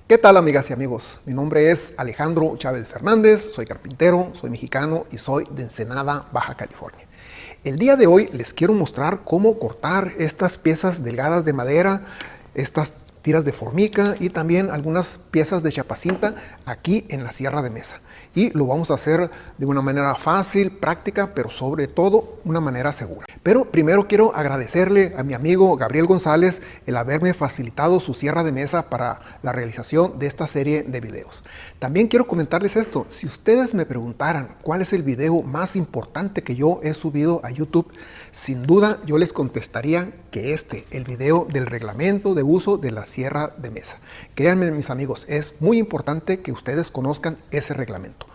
¿Qué tal, amigas y amigos? Mi nombre es Alejandro Chávez Fernández, soy carpintero, soy mexicano y soy de Ensenada, Baja California. El día de hoy les quiero mostrar cómo cortar estas piezas delgadas de madera, estas tiras de formica y también algunas piezas de chapacinta aquí en la sierra de mesa. Y lo vamos a hacer de una manera fácil, práctica, pero sobre todo una manera segura. Pero primero quiero agradecerle a mi amigo Gabriel González el haberme facilitado su sierra de mesa para la realización de esta serie de videos. También quiero comentarles esto: si ustedes me preguntaran cuál es el video más importante que yo he subido a YouTube, sin duda yo les contestaría que el video del reglamento de uso de la sierra de mesa. Créanme, mis amigos, es muy importante que ustedes conozcan ese reglamento.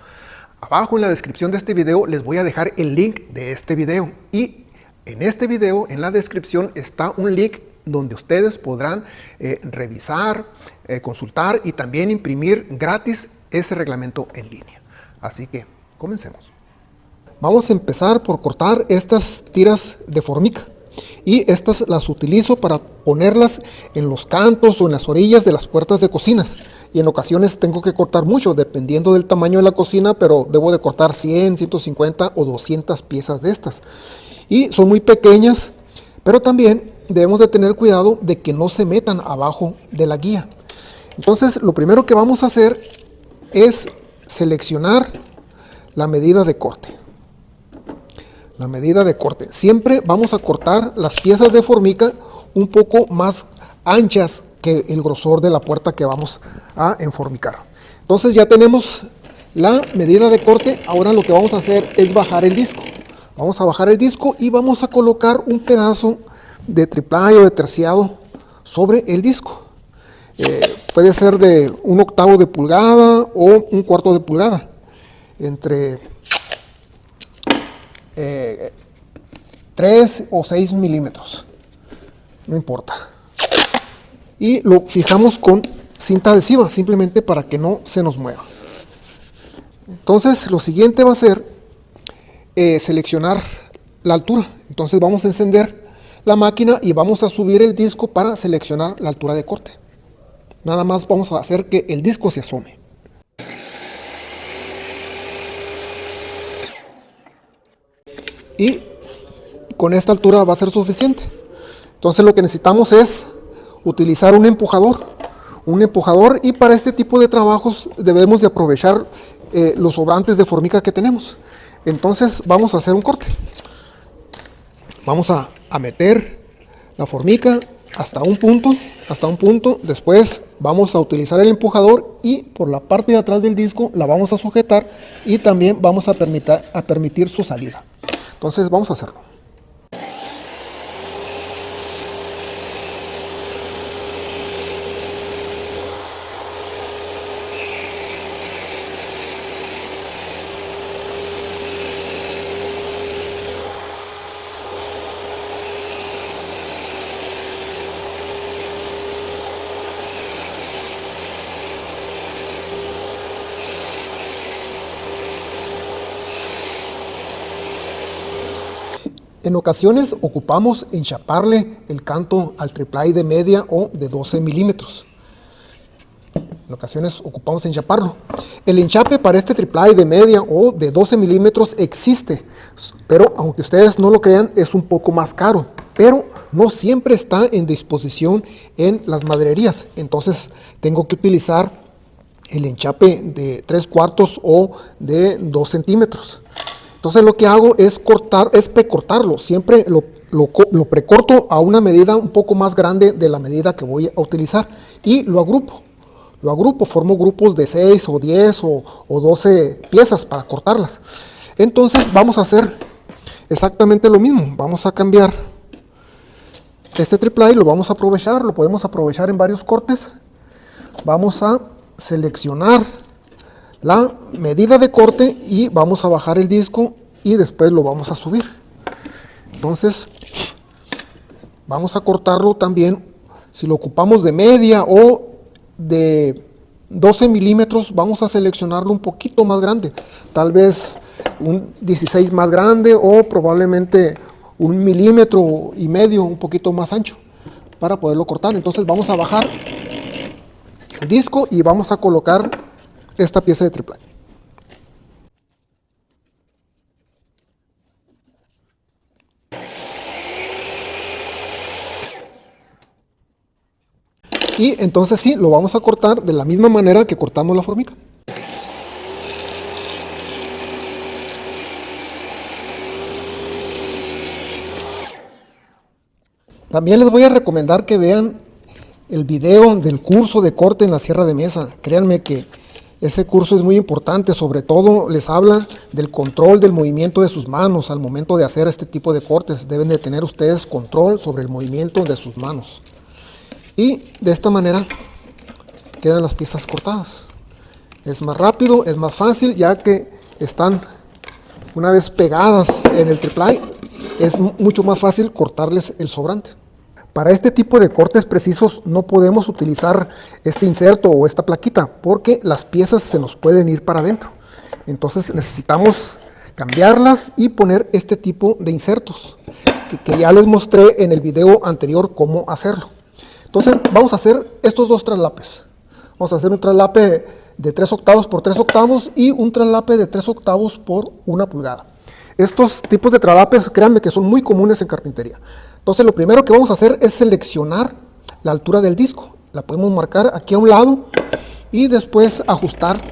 Abajo en la descripción de este video les voy a dejar el link de este video, y en este video, en la descripción, está un link donde ustedes podrán revisar, consultar y también imprimir gratis ese reglamento en línea. Así que comencemos. Vamos a empezar por cortar estas tiras de formica, y estas las utilizo para ponerlas en los cantos o en las orillas de las puertas de cocinas, y en ocasiones tengo que cortar mucho dependiendo del tamaño de la cocina, pero debo de cortar 100, 150 o 200 piezas de estas, y son muy pequeñas, pero también debemos de tener cuidado de que no se metan abajo de la guía. Entonces lo primero que vamos a hacer es seleccionar la medida de corte. La medida de corte. Siempre vamos a cortar las piezas de formica un poco más anchas que el grosor de la puerta que vamos a enformicar. Entonces ya tenemos la medida de corte. Ahora lo que vamos a hacer es bajar el disco. Vamos a bajar el disco y vamos a colocar un pedazo de triplay o de terciado sobre el disco. Puede ser de 1/8 de pulgada o 1/4 de pulgada. Entre 3 o 6 milímetros, no importa, y lo fijamos con cinta adhesiva simplemente para que no se nos mueva. Entonces lo siguiente va a ser seleccionar la altura. Entonces vamos a encender la máquina y vamos a subir el disco para seleccionar la altura de corte. Nada más vamos a hacer que el disco se asome. Y con esta altura va a ser suficiente. Entonces lo que necesitamos es utilizar un empujador, y para este tipo de trabajos debemos de aprovechar los sobrantes de formica que tenemos. Entonces vamos a hacer un corte. Vamos a meter la formica hasta un punto, después vamos a utilizar el empujador y por la parte de atrás del disco la vamos a sujetar, y también vamos a permitir su salida. Entonces vamos a hacerlo. En ocasiones ocupamos enchaparle el canto al triplay de media o de 12 milímetros. En ocasiones ocupamos enchaparlo. El enchape para este triplay de media o de 12 milímetros existe, pero aunque ustedes no lo crean, es un poco más caro, pero no siempre está en disposición en las madererías. Entonces tengo que utilizar el enchape de 3/4 o de 2 centímetros. Entonces lo que hago es precortarlo. Siempre lo precorto a una medida un poco más grande de la medida que voy a utilizar, y lo agrupo, formo grupos de 6 o 10 o 12 piezas para cortarlas. Entonces vamos a hacer exactamente lo mismo. Vamos a cambiar este triplay, lo vamos a aprovechar, lo podemos aprovechar en varios cortes. Vamos a seleccionar la medida de corte y vamos a bajar el disco y después lo vamos a subir. Entonces vamos a cortarlo también. Si lo ocupamos de media o de 12 milímetros, vamos a seleccionarlo un poquito más grande, tal vez un 16 más grande, o probablemente 1,5 milímetros, un poquito más ancho, para poderlo cortar. Entonces vamos a bajar el disco y vamos a colocar esta pieza de triplay. Y entonces sí, lo vamos a cortar de la misma manera que cortamos la formica. También les voy a recomendar que vean el video del curso de corte en la sierra de mesa. Créanme que ese curso es muy importante, sobre todo les habla del control del movimiento de sus manos al momento de hacer este tipo de cortes. Deben de tener ustedes control sobre el movimiento de sus manos. Y de esta manera quedan las piezas cortadas. Es más rápido, es más fácil, ya que están una vez pegadas en el triplay, es mucho más fácil cortarles el sobrante. Para este tipo de cortes precisos no podemos utilizar este inserto o esta plaquita porque las piezas se nos pueden ir para adentro. Entonces necesitamos cambiarlas y poner este tipo de insertos que ya les mostré en el video anterior cómo hacerlo. Entonces vamos a hacer estos dos traslapes. Vamos a hacer un traslape de 3/8 por 3/8 y un traslape de 3/8 por 1 pulgada. Estos tipos de traslapes, créanme que son muy comunes en carpintería. Entonces lo primero que vamos a hacer es seleccionar la altura del disco. La podemos marcar aquí a un lado y después ajustar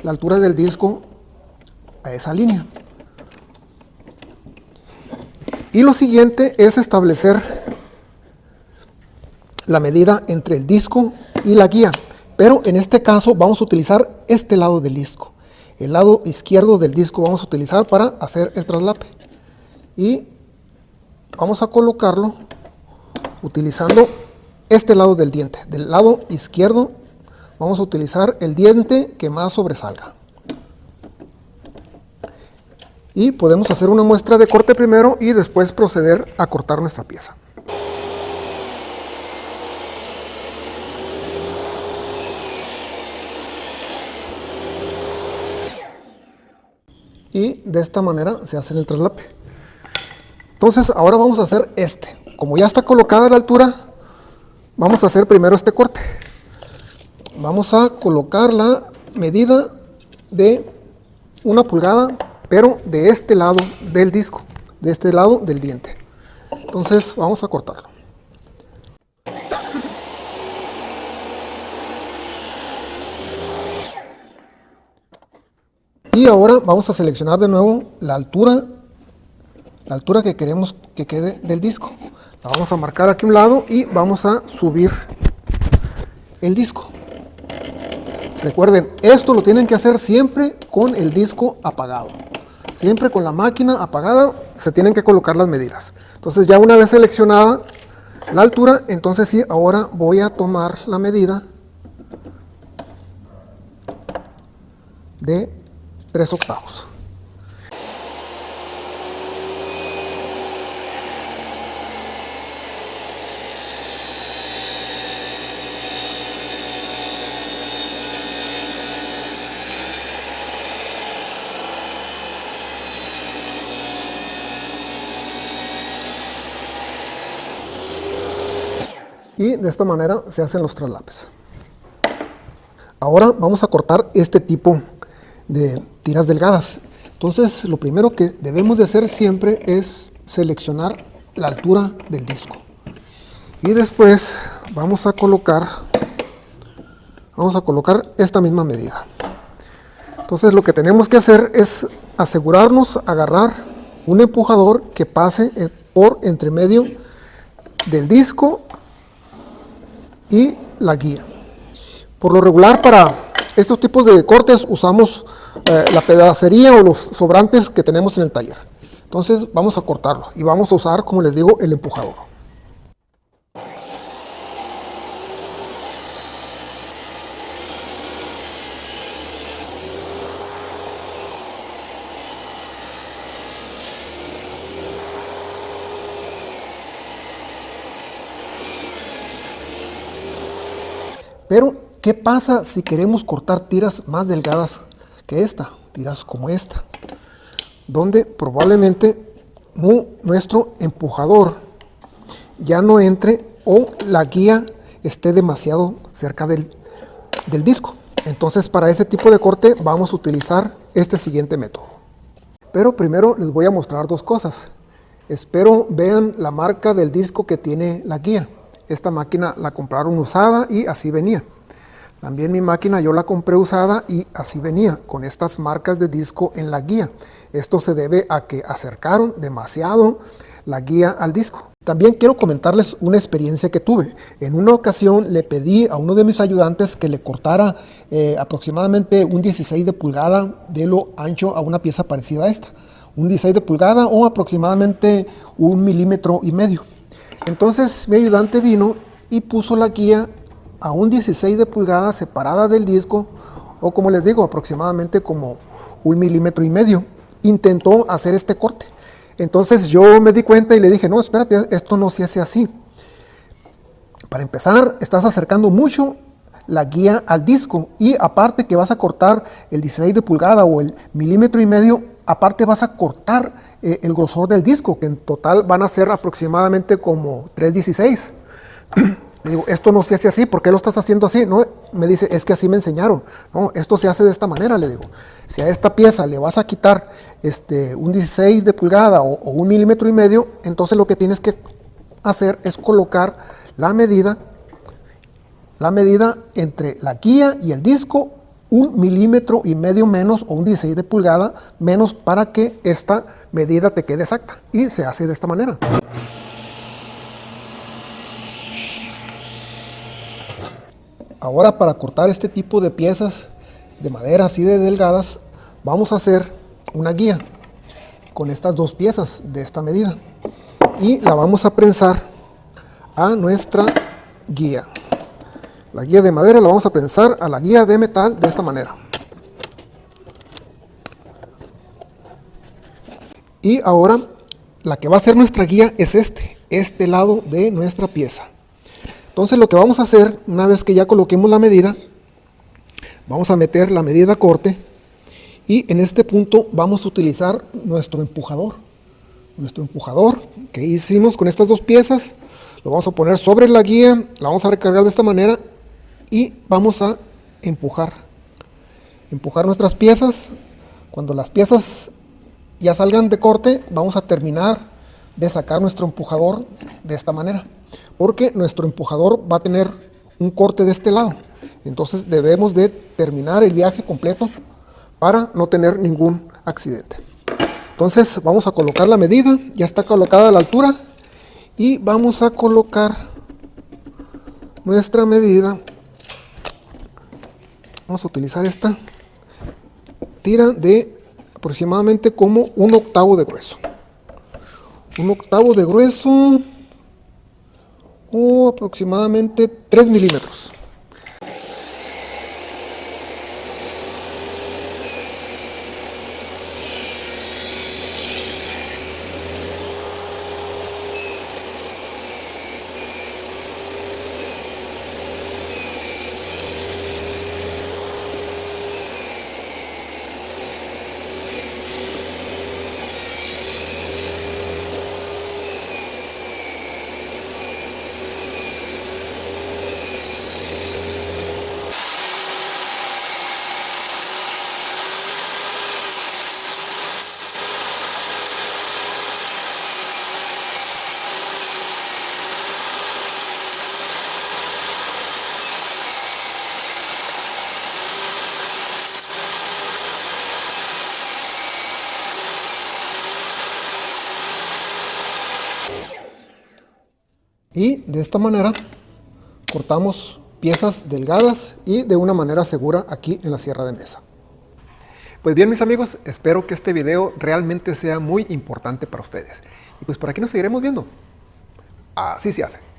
la altura del disco a esa línea. Y lo siguiente es establecer la medida entre el disco y la guía. Pero en este caso vamos a utilizar este lado del disco. El lado izquierdo del disco vamos a utilizar para hacer el traslape. Y vamos a colocarlo utilizando este lado del diente. Del lado izquierdo vamos a utilizar el diente que más sobresalga. Y podemos hacer una muestra de corte primero y después proceder a cortar nuestra pieza. Y de esta manera se hace el traslape. Entonces ahora vamos a hacer este. Como ya está colocada la altura, vamos a hacer primero este corte. Vamos a colocar la medida de 1 pulgada, pero de este lado del disco, de este lado del diente. Entonces vamos a cortarlo. Y ahora vamos a seleccionar de nuevo la altura que queremos que quede del disco. La vamos a marcar aquí a un lado y vamos a subir el disco. Recuerden, esto lo tienen que hacer siempre con el disco apagado. Siempre con la máquina apagada se tienen que colocar las medidas. Entonces ya una vez seleccionada la altura, entonces sí, ahora voy a tomar la medida de 3/8. Y de esta manera se hacen los traslapes. Ahora vamos a cortar este tipo de tiras delgadas. Entonces lo primero que debemos de hacer siempre es seleccionar la altura del disco. Y después vamos a colocar esta misma medida. Entonces lo que tenemos que hacer es asegurarnos, agarrar un empujador que pase por entre medio del disco y la guía. Por lo regular para estos tipos de cortes usamos la pedacería o los sobrantes que tenemos en el taller. Entonces vamos a cortarlo y vamos a usar, como les digo, el empujador. Pero, ¿qué pasa si queremos cortar tiras más delgadas que esta? Tiras como esta, donde probablemente nuestro empujador ya no entre o la guía esté demasiado cerca del del disco. Entonces para ese tipo de corte vamos a utilizar este siguiente método. Pero primero les voy a mostrar dos cosas. Espero vean la marca del disco que tiene la guía. Esta máquina la compraron usada y así venía. También mi máquina yo la compré usada y así venía, con estas marcas de disco en la guía. Esto se debe a que acercaron demasiado la guía al disco. También quiero comentarles una experiencia que tuve. En una ocasión le pedí a uno de mis ayudantes que le cortara aproximadamente un 16 de pulgada de lo ancho a una pieza parecida a esta. Un 16 de pulgada o aproximadamente 1,5 milímetros. Entonces mi ayudante vino y puso la guía a un 16 de pulgada separada del disco, o como les digo, aproximadamente como 1,5 milímetros. Intentó hacer este corte. Entonces yo me di cuenta y le dije, no, espérate, esto no se hace así. Para empezar, estás acercando mucho la guía al disco y aparte que vas a cortar el 16 de pulgada o el 1,5 milímetros, aparte vas a cortar el grosor del disco, que en total van a ser aproximadamente como 3/16. Le digo, esto no se hace así, ¿por qué lo estás haciendo así? No, me dice, es que así me enseñaron. No, esto se hace de esta manera, le digo. Si a esta pieza le vas a quitar un 16 de pulgada o 1,5 milímetros, entonces lo que tienes que hacer es colocar la medida entre la guía y el disco, 1,5 milímetros menos o un 16 de pulgada menos para que esta medida te quede exacta. Y se hace de esta manera. Ahora para cortar este tipo de piezas de madera así de delgadas, vamos a hacer una guía con estas dos piezas de esta medida y la vamos a prensar a nuestra guía. La guía de madera la vamos a prensar a la guía de metal de esta manera. Y ahora la que va a ser nuestra guía es este lado de nuestra pieza. Entonces lo que vamos a hacer, una vez que ya coloquemos la medida, vamos a meter la medida corte y en este punto vamos a utilizar nuestro empujador. Nuestro empujador que hicimos con estas dos piezas, lo vamos a poner sobre la guía, la vamos a recargar de esta manera y vamos a empujar nuestras piezas. Cuando las piezas ya salgan de corte, vamos a terminar de sacar nuestro empujador de esta manera, porque nuestro empujador va a tener un corte de este lado. Entonces debemos de terminar el viaje completo para no tener ningún accidente. Entonces vamos a colocar la medida, ya está colocada a la altura y vamos a colocar nuestra medida. Vamos a utilizar esta tira de aproximadamente como 1/8 de grueso. 1/8 de grueso o aproximadamente 3 milímetros. Y de esta manera cortamos piezas delgadas y de una manera segura aquí en la sierra de mesa. Pues bien, mis amigos, espero que este video realmente sea muy importante para ustedes. Y pues por aquí nos seguiremos viendo. Así se hace.